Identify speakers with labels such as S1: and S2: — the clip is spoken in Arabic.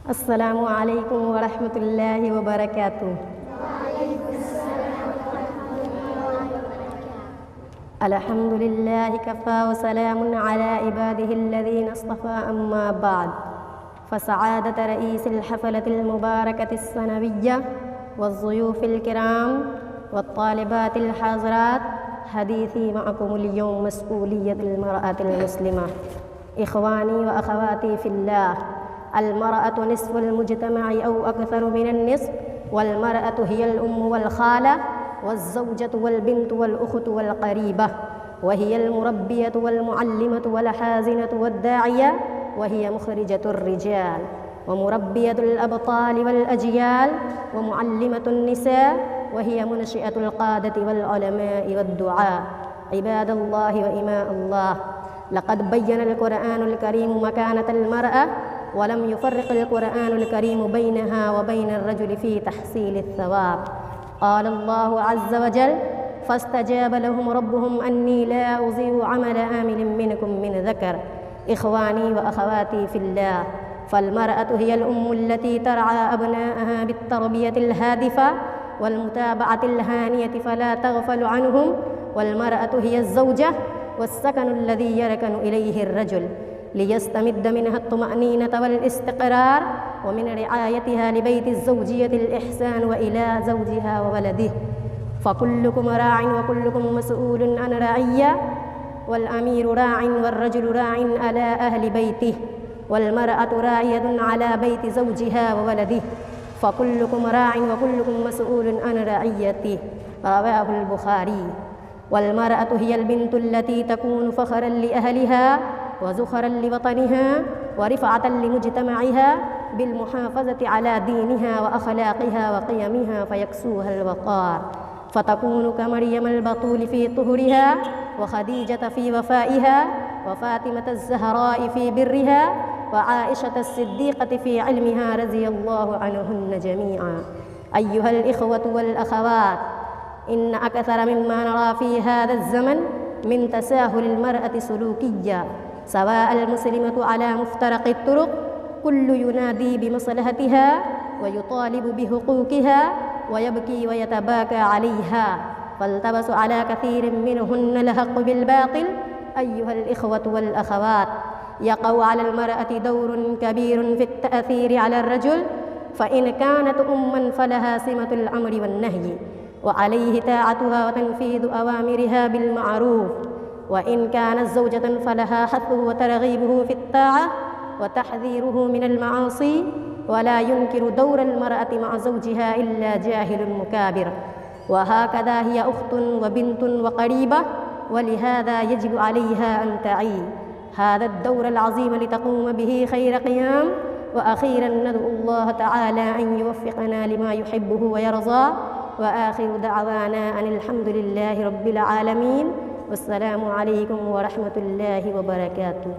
S1: السلام عليكم ورحمة الله وبركاته. الحمد لله كفى وسلام على عباده الذين اصطفى، أما بعد، فسعادة رئيس الحفلة المباركة السنوية والضيوف الكرام والطالبات الحاضرات، حديثي معكم اليوم مسؤولية المرأة المسلمة. إخواني وأخواتي في الله، المرأة نصف المجتمع أو أكثر من النصف، والمرأة هي الأم والخالة والزوجة والبنت والأخت والقريبة، وهي المربية والمعلمة والحازنة والداعية، وهي مخرجة الرجال ومربية الأبطال والأجيال ومعلمة النساء، وهي منشئة القادة والعلماء والدعاء. عباد الله وإماء الله، لقد بين القرآن الكريم مكانة المرأة، ولم يفرق القرآن الكريم بينها وبين الرجل في تحصيل الثواب. قال الله عز وجل: فاستجاب لهم ربهم أني لا أضيع عمل عامل منكم من ذكر. إخواني وأخواتي في الله، فالمرأة هي الأم التي ترعى أبنائها بالتربية الهادفة والمتابعة الهانية فلا تغفل عنهم، والمرأة هي الزوجة والسكن الذي يركن إليه الرجل ليستمد منها الطمأنينة والاستقرار، ومن رعايتها لبيت الزوجية الإحسان وإلى زوجها وولده. فكلكم راع وكلكم مسؤول عن رعية، والأمير راع والرجل راع على أهل بيته، والمرأة راعية على بيت زوجها وولده. فكلكم راع وكلكم مسؤول عن رعيته. رواه البخاري. والمرأة هي البنت التي تكون فخرا لأهلها وزخرا لوطنها ورفعة لمجتمعها بالمحافظة على دينها وأخلاقها وقيمها فيكسوها الوقار، فتكون كمريم البطول في طهرها، وخديجة في وفائها، وفاطمة الزهراء في برها، وعائشة الصديقة في علمها رضي الله عنهن جميعا. أيها الإخوة والأخوات، إن أكثر مما نرى في هذا الزمن من تساهل المرأة سلوكيا، سواء المسلمة على مفترق الطرق، كل ينادي بمصلحتها ويطالب بحقوقها ويبكي ويتباكى عليها، فالتبس على كثير منهن الحق بالباطل. أيها الإخوة والأخوات، يقع على المرأة دور كبير في التأثير على الرجل، فإن كانت أماً فلها سمة الأمر والنهي، وعليه طاعتها وتنفيذ أوامرها بالمعروف، وإن كانت زوجة فلها حثه وترغيبه في الطاعة وتحذيره من المعاصي، ولا ينكر دور المرأة مع زوجها إلا جاهل مكابر. وهكذا هي أخت وبنت وقريبة، ولهذا يجب عليها أن تعي هذا الدور العظيم لتقوم به خير قيام. وأخيرا ندعو الله تعالى أن يوفقنا لما يحبه ويرضاه، وآخر دعوانا أن الحمد لله رب العالمين، والسلام عليكم ورحمة الله وبركاته.